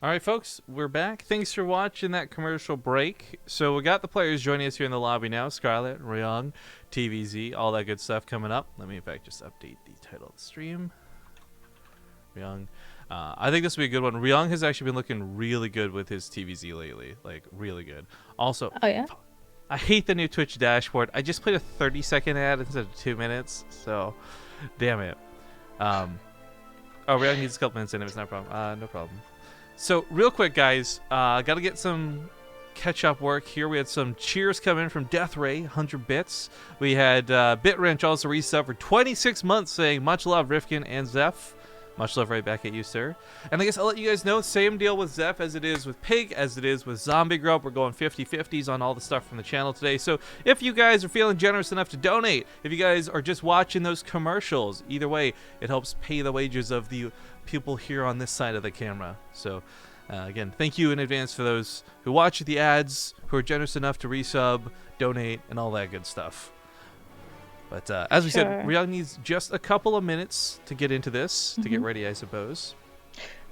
All right, folks, we're back. Thanks for watching that commercial break. So we got the players joining us here in the lobby now. Scarlett, Ryung, TvZ, all that good stuff coming up. Let me, in fact, just update the title of the stream. Ryung. I think this will be a good one. Ryung has actually been looking really good with his TvZ lately. Like, really good. Also, Oh, yeah? I hate the new Twitch dashboard. I just played a 30-second ad instead of 2 minutes. So, damn it. Oh, Ryung needs a couple minutes in. It's not a problem. No problem. So, real quick, guys, got to get some catch-up work here. We had some cheers come in from Death Ray, 100 bits. We had BitWrench also resub for 26 months saying, much love, Rifkin and Zeph. Much love right back at you, sir. And I guess I'll let you guys know, same deal with Zeph as it is with Pig, as it is with Zombie Grub. We're going 50-50s on all the stuff from the channel today. So if you guys are feeling generous enough to donate, if you guys are just watching those commercials, either way, it helps pay the wages of the people here on this side of the camera. So again, thank you in advance for those who watch the ads, who are generous enough to resub, donate, and all that good stuff. But as we said, Ryung needs just a couple of minutes to get into this, to get ready, I suppose.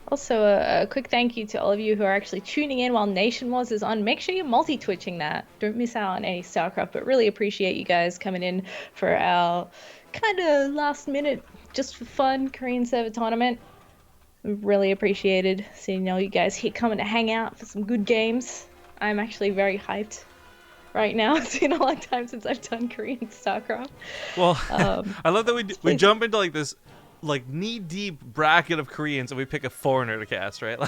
Also, a quick thank you to all of you who are actually tuning in while Nation Wars is on. Make sure you're multi-twitching that. Don't miss out on any StarCraft, but really appreciate you guys coming in for our kind of last minute, just for fun, Korean server tournament. Really appreciated seeing all you guys here coming to hang out for some good games. I'm actually very hyped right now. It's been a long time since I've done Korean StarCraft. Well, I love that we jump into like this like knee-deep bracket of Koreans and we pick a foreigner to cast, right?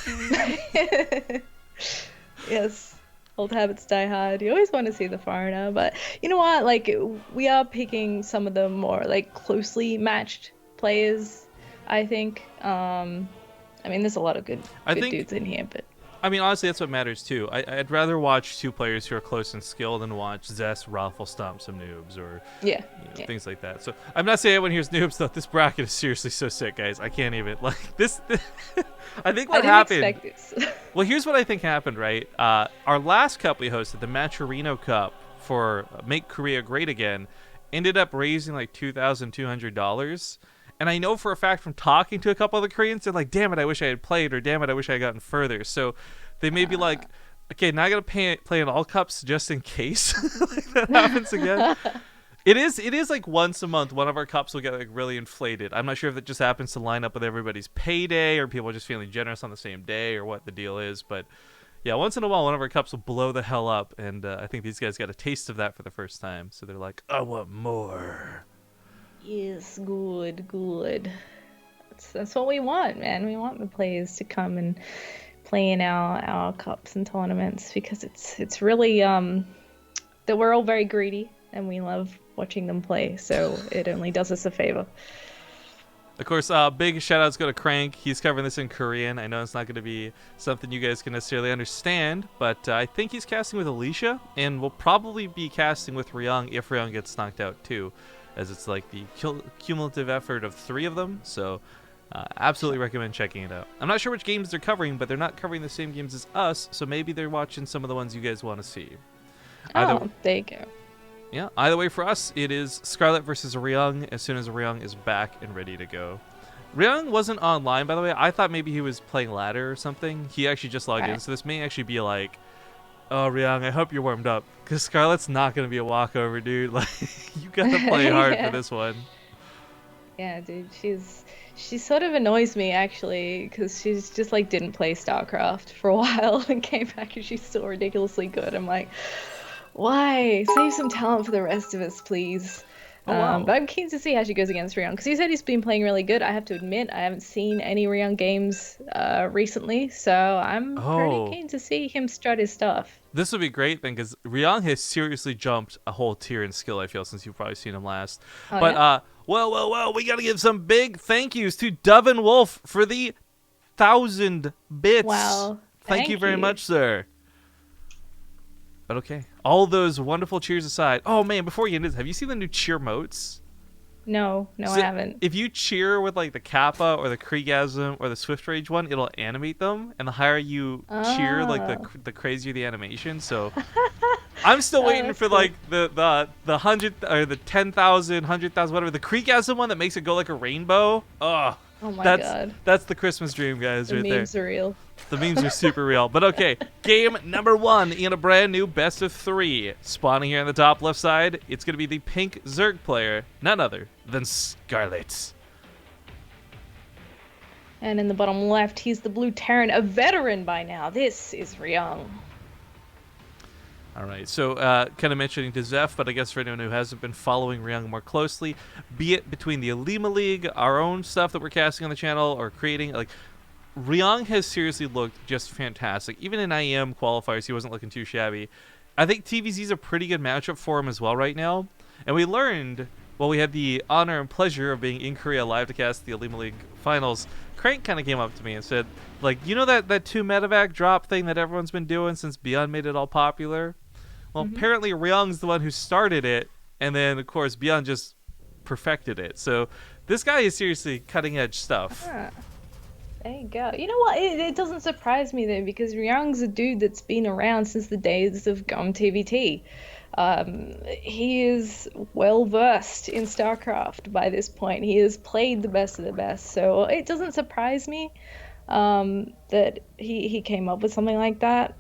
Yes, old habits die hard. You always want to see the foreigner, but you know what? Like, we are picking some of the more like closely matched players, I think. I mean, there's a lot of good dudes in here, but I mean, honestly, that's what matters too. I'd rather watch two players who are close in skill than watch Zess raffle stomp some noobs or things like that. So I'm not saying everyone here's noobs though. This bracket is seriously so sick, guys. I can't even like this. I think what happened. I didn't expect this. Well, here's what I think happened. Right, our last cup we hosted, the Maturino Cup for Make Korea Great Again, ended up raising like $2,200. And I know for a fact from talking to a couple of the Koreans, they're like, damn it, I wish I had played, or damn it, I wish I had gotten further. So they may be like, okay, now I got to play in all cups just in case like that happens again. It is like once a month, one of our cups will get like really inflated. I'm not sure if it just happens to line up with everybody's payday or people are just feeling generous on the same day or what the deal is. But yeah, once in a while, one of our cups will blow the hell up. And I think these guys got a taste of that for the first time. So they're like, I want more. Yes, good. That's what we want, man. We want the players to come and play in our cups and tournaments because it's really that we're all very greedy and we love watching them play. So it only does us a favor. Of course, big shout outs go to Crank. He's covering this in Korean. I know it's not going to be something you guys can necessarily understand, but I think he's casting with Alicia and will probably be casting with Ryung if Ryung gets knocked out too, as it's like the cumulative effort of 3 of them. So absolutely recommend checking it out. I'm not sure which games they're covering, but they're not covering the same games as us, so maybe they're watching some of the ones you guys want to see. There you go. Yeah, either way for us, it is Scarlett versus Ryung as soon as Ryung is back and ready to go. Ryung wasn't online, by the way. I thought maybe he was playing ladder or something. He actually just logged in, so this may actually be like, oh, Ryung, I hope you're warmed up, because Scarlett's not going to be a walkover, dude. Like, you got to play hard for this one. Yeah, dude, she sort of annoys me, actually, because she's just, like, didn't play StarCraft for a while and came back and she's still ridiculously good. I'm like, why? Save some talent for the rest of us, please. Oh, wow. But I'm keen to see how she goes against Ryung, because he said he's been playing really good. I have to admit, I haven't seen any Ryung games recently, so I'm pretty keen to see him strut his stuff. This would be great then, because Ryung has seriously jumped a whole tier in skill, I feel, since you've probably seen him last. Well, we got to give some big thank yous to Dove and Wolf for the 1,000 bits. Wow. Thank you very much, sir. But okay, all those wonderful cheers aside. Oh man, before we get into this, have you seen the new cheer motes? No, I haven't. If you cheer with like the Kappa or the Kriegasm or the Swift Rage one, it'll animate them, and the higher you cheer, like the crazier the animation. So I'm still waiting for like the 100 or the 10,000, 100,000, whatever, the Kriegasm one that makes it go like a rainbow. Ugh, Oh my That's god. that's the Christmas dream, guys, The right there. memes are real. The memes are super real. But okay, game number 1 in a brand new best of 3. Spawning here on the top left side, it's going to be the pink Zerg player, none other than Scarlett. And in the bottom left, he's the blue Terran, a veteran by now. This is Ryung. All right, so kind of mentioning to Zeph, but I guess for anyone who hasn't been following Ryung more closely, be it between the Alima League, our own stuff that we're casting on the channel, or creating, like, Ryung has seriously looked just fantastic. Even in IEM qualifiers, he wasn't looking too shabby. I think TvZ is a pretty good matchup for him as well right now. And we learned, well, we had the honor and pleasure of being in Korea live to cast the Alima League finals. Crank kind of came up to me and said, like, you know that 2 medevac drop thing that everyone's been doing since Beyond made it all popular? Well, apparently Ryung's the one who started it, and then, of course, Beyond just perfected it. So this guy is seriously cutting-edge stuff. Ah, there you go. You know what? It doesn't surprise me, though, because Ryung's a dude that's been around since the days of GOM TVT. He is well-versed in StarCraft by this point. He has played the best of the best, so it doesn't surprise me that he came up with something like that.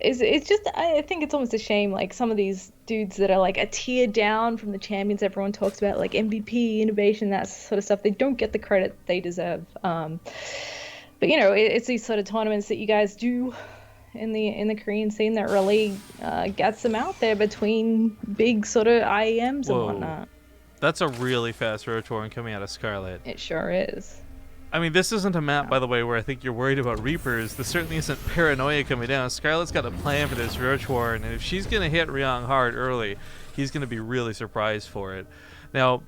It's just, I think it's almost a shame, like, some of these dudes that are like a tier down from the champions everyone talks about, like MVP, innovation, that sort of stuff, they don't get the credit they deserve. But you know, it's these sort of tournaments that you guys do in the Korean scene that really gets them out there between big sort of IEMs and whatnot. That's a really fast rotoring coming out of Scarlett. It sure is. I mean, this isn't a map, by the way, where I think you're worried about Reapers. This certainly isn't paranoia coming down. Scarlett's got a plan for this Roach-Warren, and if she's going to hit Ryung hard early, he's going to be really surprised for it. Now,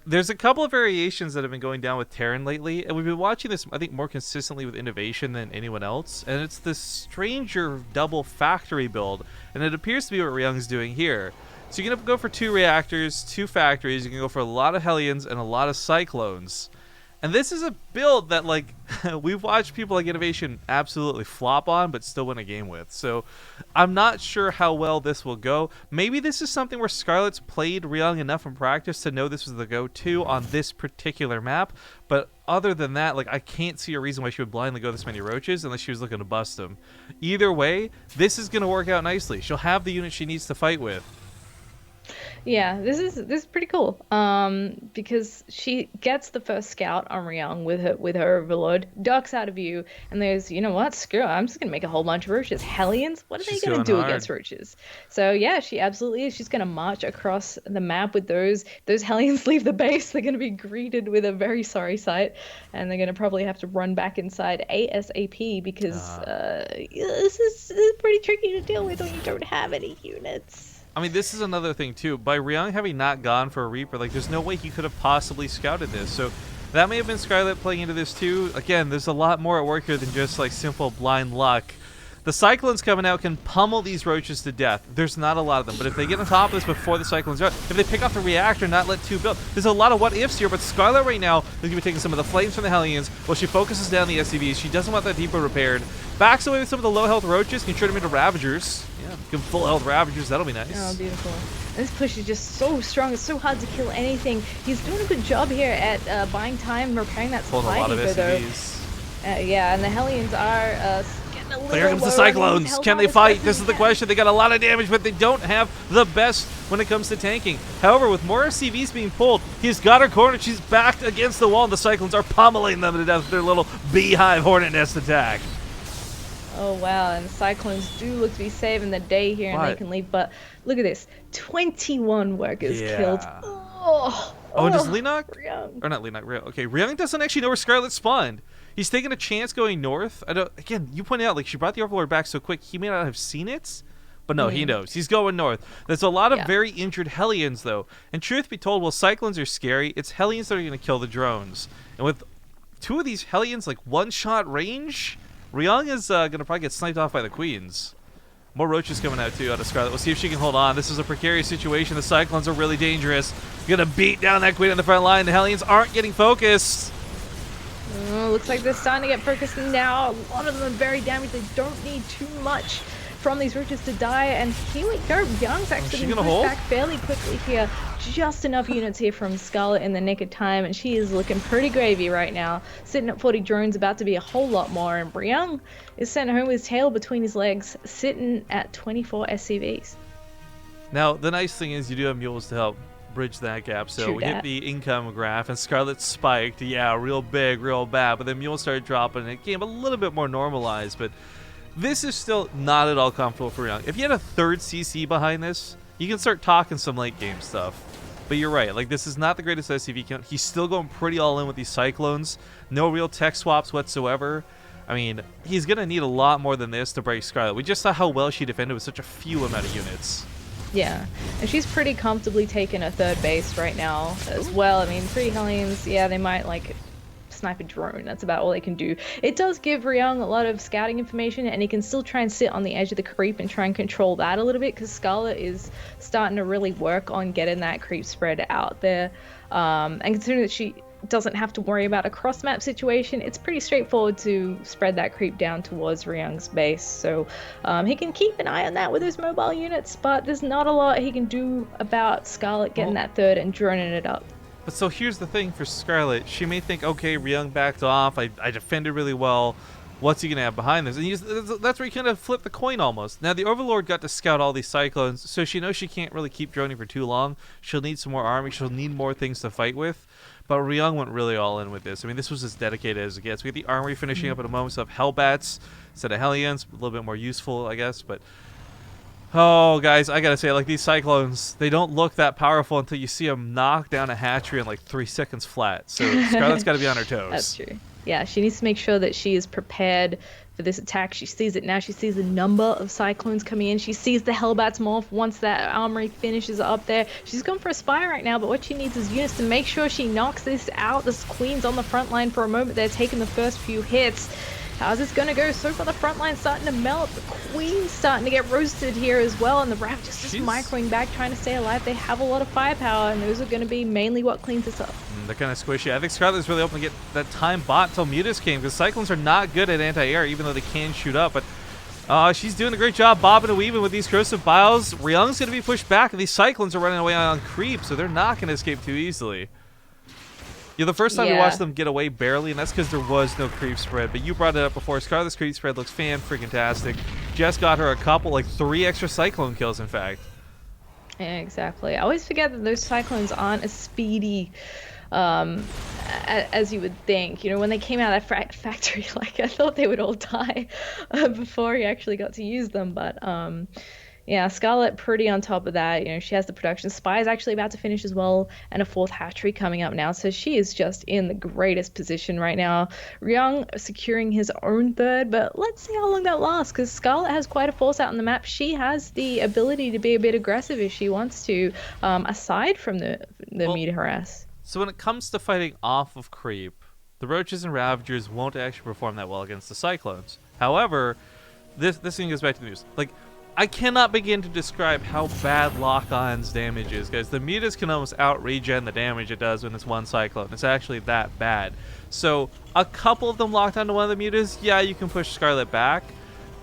there's a couple of variations that have been going down with Terran lately, and we've been watching this, I think, more consistently with Innovation than anyone else, and it's this stranger double factory build, and it appears to be what Ryung's doing here. So you're going to go for 2 reactors, 2 factories, you can go for a lot of Hellions and a lot of Cyclones. And this is a build that, like, we've watched people like Innovation absolutely flop on, but still win a game with. So I'm not sure how well this will go. Maybe this is something where Scarlett's played Ryung enough in practice to know this was the go-to on this particular map. But other than that, like, I can't see a reason why she would blindly go this many roaches unless she was looking to bust them. Either way, this is going to work out nicely. She'll have the unit she needs to fight with. Yeah, this is pretty cool. Because she gets the first scout on Ryung with her overlord, ducks out of view, and there's, you know what, screw it, I'm just gonna make a whole bunch of roaches. Hellions? What are they gonna do against roaches? So yeah, she absolutely is. She's gonna march across the map with those Hellions. Leave the base. They're gonna be greeted with a very sorry sight, and they're gonna probably have to run back inside ASAP because this is pretty tricky to deal with when you don't have any units. I mean, this is another thing, too. By Ryung having not gone for a Reaper, like, there's no way he could have possibly scouted this. So that may have been Scarlett playing into this, too. Again, there's a lot more at work here than just, like, simple blind luck. The Cyclones coming out can pummel these roaches to death. There's not a lot of them, but if they get on top of this before the Cyclones are out, if they pick off the reactor, not let 2 build, there's a lot of what-ifs here, but Scarlett right now is going to be taking some of the flames from the Hellions while she focuses down the SCVs. She doesn't want that depot repaired. Backs away with some of the low-health roaches, can turn them into Ravagers. Yeah, become full-health Ravagers, that'll be nice. Oh, beautiful. This push is just so strong. It's so hard to kill anything. He's doing a good job here at buying time, repairing that supply depot, though. Yeah, and the Hellions are getting a little There comes the Cyclones. Can they fight? This is the question. They got a lot of damage, but they don't have the best when it comes to tanking. However, with more SCVs being pulled, he's got her cornered. She's backed against the wall, and the Cyclones are pummeling them to death with their little beehive hornet nest attack. Oh, wow, and the Cyclones do look to be saving the day here, and they can leave, but look at this. 21 workers killed. Oh, does Leenock? Or not Leenock, Ryung. Okay, Ryung doesn't actually know where Scarlett spawned. He's taking a chance going north. Again, you pointed out, like, she brought the Overlord back so quick, he may not have seen it. But no, he knows. He's going north. There's a lot of very injured Hellions, though. And truth be told, while Cyclones are scary, it's Hellions that are going to kill the drones. And with 2 of these Hellions, like, one-shot range, Ryung is going to probably get sniped off by the Queens. More roaches coming out, too, out of Scarlett. We'll see if she can hold on. This is a precarious situation. The Cyclones are really dangerous. Going to beat down that Queen on the front line. The Hellions aren't getting focused. Looks like they're starting to get focused now. A lot of them are very damaged. They don't need too much from these roaches to die, and here we go. Ryung's actually been pushed back fairly quickly here. Just enough units here from Scarlett in the nick of time, and she is looking pretty gravy right now. Sitting at 40 drones, about to be a whole lot more, and Ryung is sent home with his tail between his legs, sitting at 24 SCVs. Now, the nice thing is you do have mules to help bridge that gap. So we hit the income graph, and Scarlett spiked. Yeah, real big, real bad. But then mules started dropping, and it became a little bit more normalized. But this is still not at all comfortable for Ryung. If you had a third CC behind this, you can start talking some late game stuff. But you're right. Like, this is not the greatest SCV count. He's still going pretty all in with these Cyclones. No real tech swaps whatsoever. I mean, he's going to need a lot more than this to break Scarlett. We just saw how well she defended with such a few amount of units. Yeah, and she's pretty comfortably taking a third base right now as well. I mean, 3 Hellions, yeah, they might, like, snipe a drone. That's about all they can do. It does give Ryung a lot of scouting information, and he can still try and sit on the edge of the creep and try and control that a little bit, because Scarlett is starting to really work on getting that creep spread out there. And considering that she doesn't have to worry about a cross map situation, it's pretty straightforward to spread that creep down towards Ryung's base. So he can keep an eye on that with his mobile units, but there's not a lot he can do about Scarlett getting that third and droning it up. But so here's the thing for Scarlett. She may think, okay, Ryung backed off. I defended really well. What's he going to have behind this? And that's where you kind of flip the coin almost. Now, the Overlord got to scout all these Cyclones, so she knows she can't really keep droning for too long. She'll need some more army. She'll need more things to fight with. But Ryung went really all in with this. I mean, this was as dedicated as it gets. We have the armory finishing up in a moment. So have Hellbats instead of Hellions. A little bit more useful, I guess. But, oh, guys, I got to say, like, these Cyclones, they don't look that powerful until you see them knock down a hatchery in, like, 3 seconds flat. So Scarlett's got to be on her toes. That's true. Yeah, she needs to make sure that she is prepared for this attack. She sees it now. She sees the number of Cyclones coming in. She sees the Hellbats morph once that armory finishes up there. She's going for a spy right now, but what she needs is units to make sure she knocks this out. This Queen's on the front line for a moment. They're taking the first few hits. How's this going to go? So far, the front line's starting to melt. The Queen's starting to get roasted here as well, and the Ravagers just microing back, trying to stay alive. They have a lot of firepower, and those are going to be mainly what cleans this up. They're kind of squishy. I think Scarlett's really hoping to get that time bought until Mutas came, because Cyclones are not good at anti-air, even though they can shoot up. But she's doing a great job bobbing and weaving with these corrosive biles. Ryung's going to be pushed back, and these Cyclones are running away on creep, so they're not going to escape too easily. Yeah, the first time we watched them get away barely, and that's because there was no creep spread. But you brought it up before. Scarlett's creep spread looks fan-freaking-tastic. Jess got her a couple, like 3 extra Cyclone kills, in fact. Yeah, exactly. I always forget that those Cyclones aren't as speedy as you would think. You know, when they came out of that factory, like, I thought they would all die before he actually got to use them. But yeah, Scarlett pretty on top of that. You know, she has the production. Spy is actually about to finish as well, and a 4th hatchery coming up now. So she is just in the greatest position right now. Ryung securing his own third, but let's see how long that lasts, because Scarlett has quite a force out on the map. She has the ability to be a bit aggressive if she wants to, aside from the meter harass. So when it comes to fighting off of creep, the Roaches and Ravagers won't actually perform that well against the Cyclones. However, this thing goes back to the news. Like, I cannot begin to describe how bad lock-on's damage is, guys. The Mutas can almost out-regen the damage it does when it's one Cyclone. It's actually that bad. So, a couple of them locked onto one of the Mutas, yeah, you can push Scarlett back.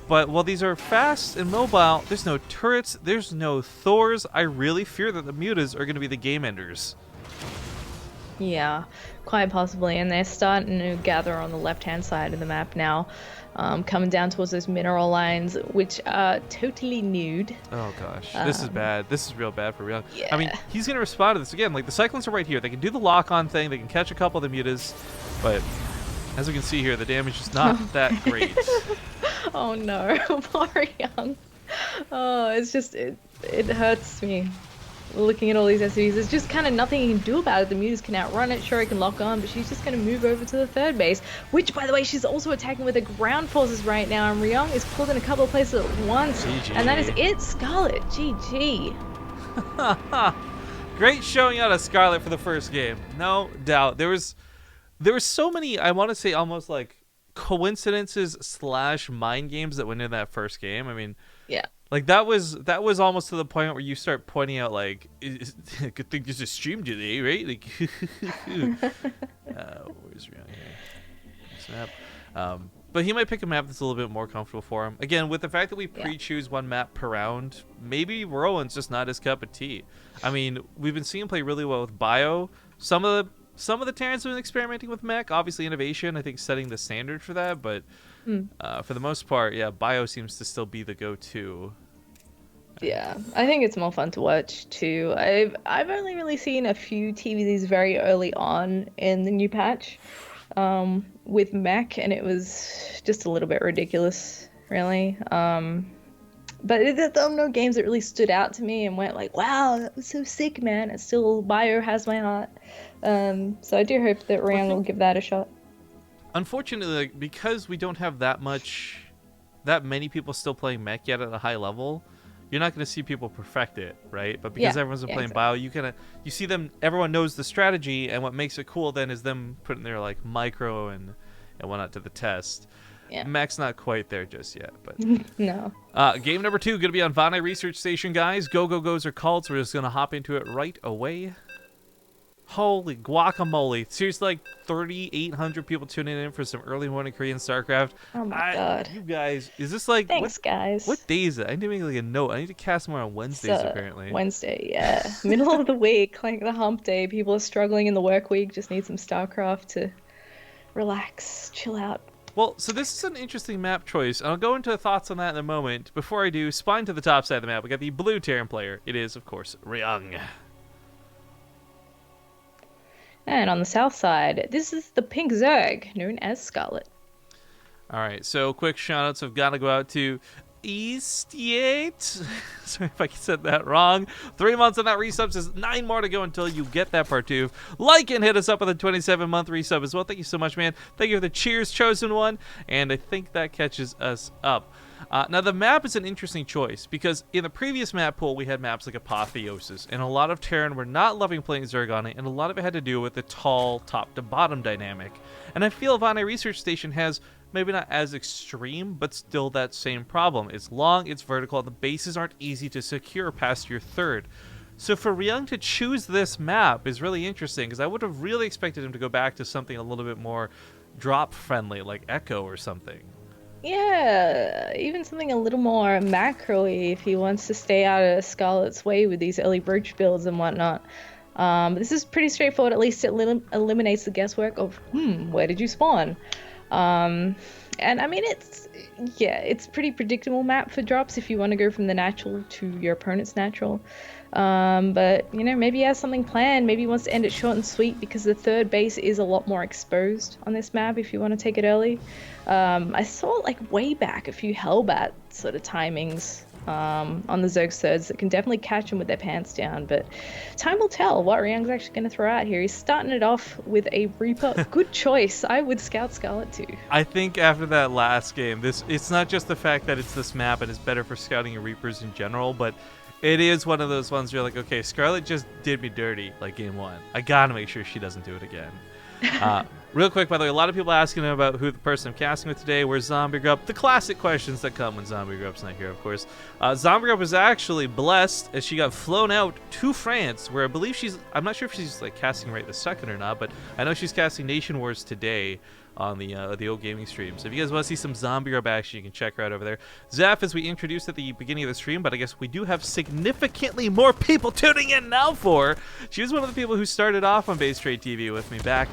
But while these are fast and mobile, there's no turrets, there's no Thors. I really fear that the Mutas are going to be the game enders. Yeah, quite possibly. And they're starting to gather on the left-hand side of the map now. Coming down towards those mineral lines, which are totally nude. Oh gosh, this is bad. This is real bad for Ryung. Yeah. I mean, he's going to respond to this again. Like, the Cyclones are right here. They can do the lock-on thing. They can catch a couple of the Mutas. But as we can see here, the damage is not that great. Oh no, poor Ryung. Oh, it's just, it hurts me. Looking at all these SCVs, there's just kind of nothing you can do about it. The Mutas can outrun it, sure, it can lock on, but she's just going to move over to the third base, which, by the way, she's also attacking with the ground forces right now, and Ryung is pulled in a couple of places at once. GG. And that is it, Scarlett. GG. Great showing out of Scarlett for the first game, no doubt. There was so many, I want to say, almost like coincidences / mind games that went in that first game. I mean, yeah. Like, that was almost to the point where you start pointing out, like, good thing there's a stream today, right? Like, where's Ryung here? Snap. But he might pick a map that's a little bit more comfortable for him. Again, with the fact that we pre-choose one map per round, maybe Rowan's just not his cup of tea. I mean, we've been seeing him play really well with Bio. Some of the Terrans have been experimenting with mech. Obviously, Innovation, I think, setting the standard for that. But for the most part, yeah, Bio seems to still be the go-to. Yeah, I think it's more fun to watch too. I've only really seen a few TvZs very early on in the new patch with mech, and it was just a little bit ridiculous, really. But there are no games that really stood out to me and went like, wow, that was so sick, man. It's still, Bio has my heart. So I do hope that Ryung will give that a shot. Unfortunately, like, because we don't have that many people still playing mech yet at a high level, you're not going to see people perfect it, right? But because everyone's been playing Bio, you see them. Everyone knows the strategy, and what makes it cool then is them putting their like micro and whatnot to the test. Yeah. Mech's not quite there just yet, but no. Game number 2 going to be on Vane Research Station, guys. Go-go-go's are called, so we're just going to hop into it right away. Holy guacamole. Seriously, like 3,800 people tuning in for some early morning Korean StarCraft. Oh my god. You guys, is this like... Thanks, guys. What day is it? I need to make like a note. I need to cast more on Wednesdays, apparently. Wednesday, yeah. Middle of the week, like the hump day. People are struggling in the work week, just need some StarCraft to relax, chill out. Well, so this is an interesting map choice, and I'll go into thoughts on that in a moment. Before I do, spine to the top side of the map, we got the blue Terran player. It is, of course, Ryung. And on the south side, this is the pink Zerg, known as Scarlett. All right, so quick shout-outs have got to go out to East8. Sorry if I said that wrong. 3 months on that resubs. There's 9 more to go until you get that part 2. Like and hit us up with a 27-month resub as well. Thank you so much, man. Thank you for the cheers, chosen one. And I think that catches us up. Now, the map is an interesting choice because in the previous map pool, we had maps like Apotheosis, and a lot of Terran were not loving playing Zerg on it, and a lot of it had to do with the tall top-to-bottom dynamic. And I feel Vane Research Station has maybe not as extreme, but still that same problem. It's long, it's vertical, and the bases aren't easy to secure past your third. So for Ryung to choose this map is really interesting, because I would have really expected him to go back to something a little bit more drop-friendly, like Echo or something. Yeah, even something a little more macro-y if he wants to stay out of Scarlett's way with these early brooch builds and whatnot. This is pretty straightforward. At least it eliminates the guesswork of, where did you spawn? And I mean, it's pretty predictable map for drops if you want to go from the natural to your opponent's natural. But, you know, maybe he has something planned. Maybe he wants to end it short and sweet because the third base is a lot more exposed on this map if you want to take it early. I saw, like, way back a few Hellbat sort of timings on the Zerg thirds that can definitely catch them with their pants down, but time will tell what Ryung's actually going to throw out here. He's starting it off with a Reaper. Good choice. I would scout Scarlett too. I think after that last game, it's not just the fact that it's this map and it's better for scouting and Reapers in general, but it is one of those ones where you're like, okay, Scarlett just did me dirty like game 1. I gotta make sure she doesn't do it again. Real quick, by the way, a lot of people asking about who the person I'm casting with today, where's Zombie Grub? The classic questions that come when Zombie Grub's not here, of course. Zombie Grub was actually blessed as she got flown out to France, where I believe I'm not sure if she's like casting right this second or not, but I know she's casting Nation Wars today on the old gaming stream. So if you guys want to see some Zombie Grub action, you can check her out over there. Zeph, as we introduced at the beginning of the stream, but I guess we do have significantly more people tuning in now for. She was one of the people who started off on BaseTradeTV with me back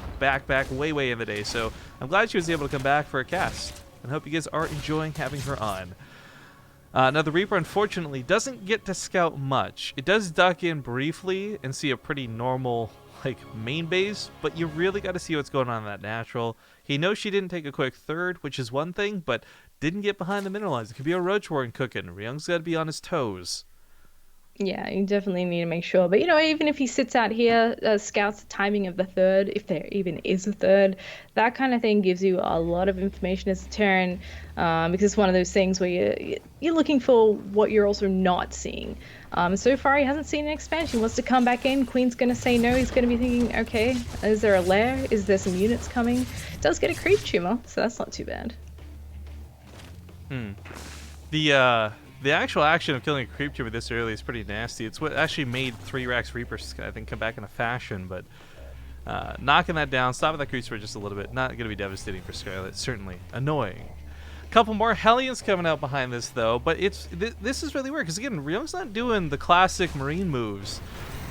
way in the day. So I'm glad she was able to come back for a cast, and hope you guys are enjoying having her on. Now the Reaper unfortunately doesn't get to scout much. It does duck in briefly and see a pretty normal like main base, but you really got to see what's going on in that natural. He knows she didn't take a quick third, which is one thing, but didn't get behind the mineralize. It could be a roach warren cooking. Ryung's got to be on his toes. Yeah, you definitely need to make sure. But, you know, even if he sits out here, scouts the timing of the third, if there even is a third, that kind of thing gives you a lot of information as a Terran, because it's one of those things where you're looking for what you're also not seeing. So far, he hasn't seen an expansion. He wants to come back in. Queen's going to say no. He's going to be thinking, okay, is there a lair? Is there some units coming? It does get a creep tumor, so that's not too bad. The actual action of killing a creep tumor this early is pretty nasty. It's what actually made 3 Rax Reapers, I think, come back into fashion. But Knocking that down, stopping that crease for just a little bit. Not going to be devastating for Scarlett. Certainly annoying. Couple more Hellions coming out behind this though, but this is really weird because again, Ryung's not doing the classic Marine moves,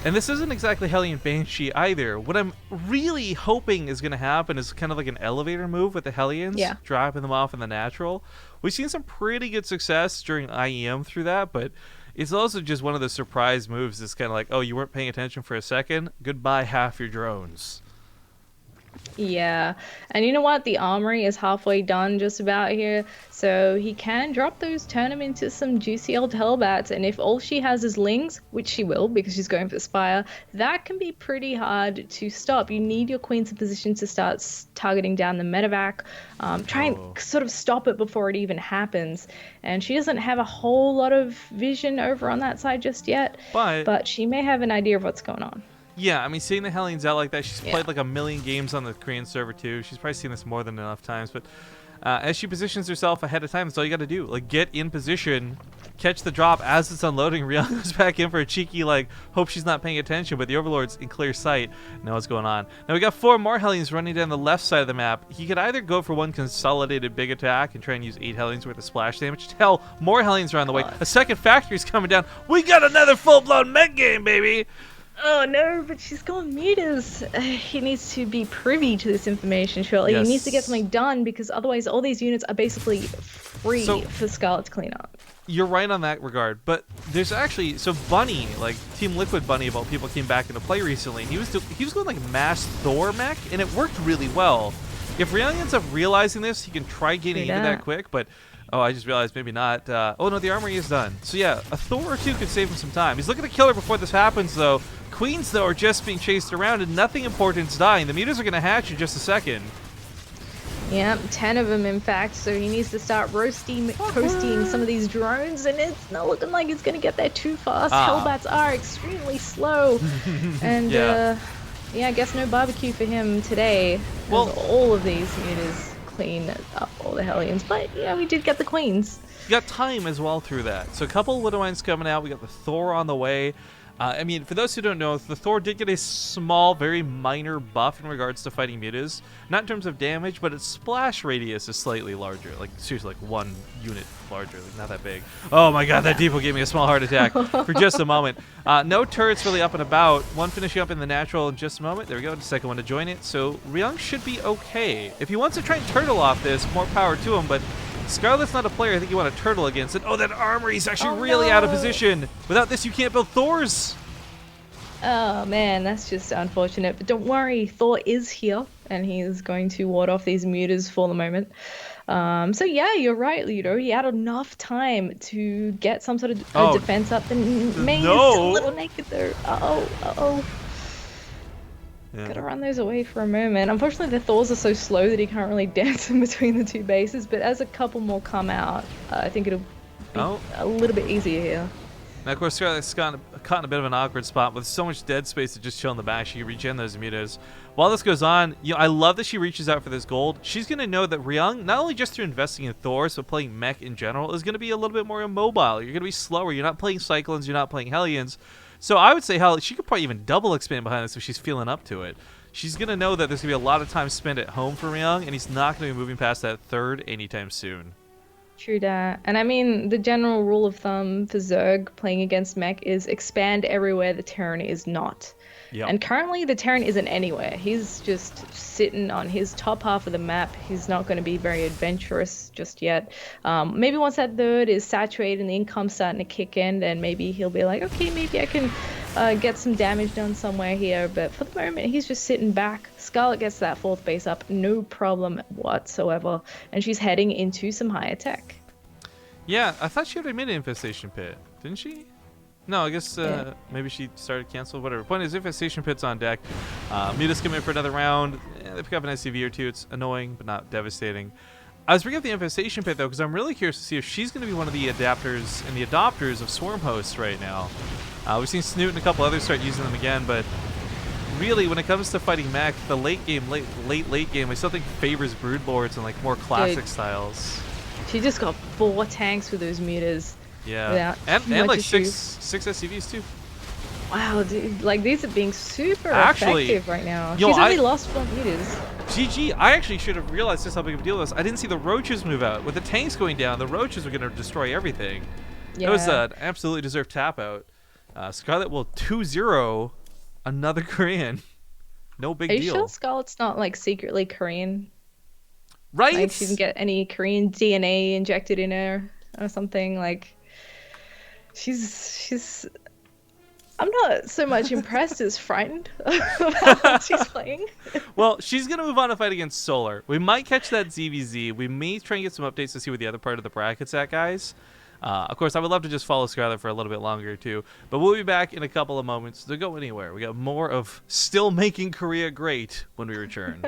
and this isn't exactly Hellion Banshee either. What I'm really hoping is going to happen is kind of like an elevator move with the Hellions, dropping them off in the natural. We've seen some pretty good success during IEM through that, but it's also just one of the surprise moves. It's kind of like, oh, you weren't paying attention for a second, goodbye half your drones. Yeah, and you know what? The armory is halfway done just about here, so he can drop those, turn them into some juicy old Hellbats, and if all she has is Lings, which she will because she's going for Spire, that can be pretty hard to stop. You need your Queens in position to start targeting down the medevac, try and sort of stop it before it even happens, and she doesn't have a whole lot of vision over on that side just yet, but she may have an idea of what's going on. Yeah, I mean, seeing the Hellions out like that, she's played like a million games on the Korean server too. She's probably seen this more than enough times. But as she positions herself ahead of time, that's all you got to do. Like, get in position, catch the drop as it's unloading. Ryung goes back in for a cheeky, like, hope she's not paying attention, but the Overlord's in clear sight. Know what's going on. Now we got 4 more Hellions running down the left side of the map. He could either go for one consolidated big attack and try and use 8 Hellions worth of splash damage. Hell, more Hellions are on the way. A second factory's coming down. We got another full-blown mech game, baby! Oh no, but she's got meters. He needs to be privy to this information shortly. He needs to get something done because otherwise all these units are basically free for Scarlett to clean up. You're right on that regard, but there's actually Bunny, like Team Liquid Bunny of all people, came back into play recently. And he was going like mass Thor mech, and it worked really well. If Ryung ends up realizing this, he can try getting into that quick, but oh, I just realized maybe not. Oh no, the armory is done. So yeah, a Thor or 2 could save him some time. He's looking to kill her before this happens though. Queens though are just being chased around and nothing important's dying. The meters are going to hatch in just a second. Yeah, 10 of them in fact, so he needs to start toasting some of these drones, and it's not looking like he's going to get there too fast. Hellbats are extremely slow. And yeah, I guess no barbecue for him today. Well, all of these meters clean up all the Hellions, but yeah, we did get the Queens. You got time as well through that. So a couple of Widowmines coming out. We got the Thor on the way. I mean, for those who don't know, the Thor did get a small, very minor buff in regards to fighting mutas. Not in terms of damage, but its splash radius is slightly larger. Like, seriously, like 1 unit larger. Like, not that big. Oh my god, that Depot gave me a small heart attack for just a moment. No turrets really up and about. One finishing up in the natural in just a moment. There we go, the second one to join it. So, Ryung should be okay. If he wants to try and turtle off this, more power to him, but Scarlett's not a player I think you want to turtle against it. Oh, that armory's actually really out of position. Without this, you can't build Thors. Oh man, that's just unfortunate. But don't worry, Thor is here, and he's going to ward off these mutas for the moment. So yeah, you're right, Ludo. He had enough time to get some sort of defense up, and May is still a little naked though. Uh-oh. Yeah. Gotta run those away for a moment. Unfortunately, the Thors are so slow that he can't really dance in between the 2 bases, but as a couple more come out, I think it'll be a little bit easier here. Now, of course, Scarlett's caught in a bit of an awkward spot with so much dead space to just chill in the back. She can regen those mutas. While this goes on, I love that she reaches out for this gold. She's going to know that Ryung, not only just through investing in Thors, but playing mech in general, is going to be a little bit more immobile. You're going to be slower. You're not playing Cyclones. You're not playing Hellions. So I would say she could probably even double expand behind this if she's feeling up to it. She's going to know that there's going to be a lot of time spent at home for Ryung, and he's not going to be moving past that 3rd anytime soon. True that. And I mean, the general rule of thumb for Zerg playing against mech is expand everywhere the Terran is not. Yep. And currently the Terran isn't anywhere. He's just sitting on his top half of the map. He's not going to be very adventurous just yet. Maybe once that 3rd is saturated and the income's starting to kick in, then maybe he'll be like, okay, maybe I can get some damage done somewhere here. But for the moment, he's just sitting back. Scarlett gets that 4th base up, no problem whatsoever. And she's heading into some higher tech. Yeah, I thought she already made an infestation pit, didn't she? No, I guess maybe she started canceled, whatever. Point is, infestation pit's on deck. Muta's coming in for another round. They pick up an SCV or 2. It's annoying, but not devastating. I was bringing up the infestation pit, though, because I'm really curious to see if she's going to be one of the adapters and the adopters of swarm hosts right now. We've seen Snoot and a couple others start using them again, but really, when it comes to fighting mech, the late game, I still think favors broodlords and like more classic styles. She just got 4 tanks with those mutas. Yeah, and like six SCVs too. Wow, dude, like these are being super Actually, effective right now. yo, She's only lost 4 meters. GG, I actually should have realized just how big of a deal this. I didn't see the roaches move out. With the tanks going down, the roaches were going to destroy everything. Yeah. It was an absolutely deserved tap out. Scarlett will 2-0 another Korean. No big Are you deal. sure Scarlett's not like secretly Korean? Right? Like she didn't get any Korean DNA injected in her or something. Like she's. I'm not so much impressed as frightened about how she's playing. Well, she's going to move on to fight against Solar. We might catch that TvZ. We may try and get some updates to see where the other part of the bracket's at, guys. Of course, I would love to just follow Scarlett for a little bit longer, too. But we'll be back in a couple of moments. Don't go anywhere. We got more of still making Korea great when we return.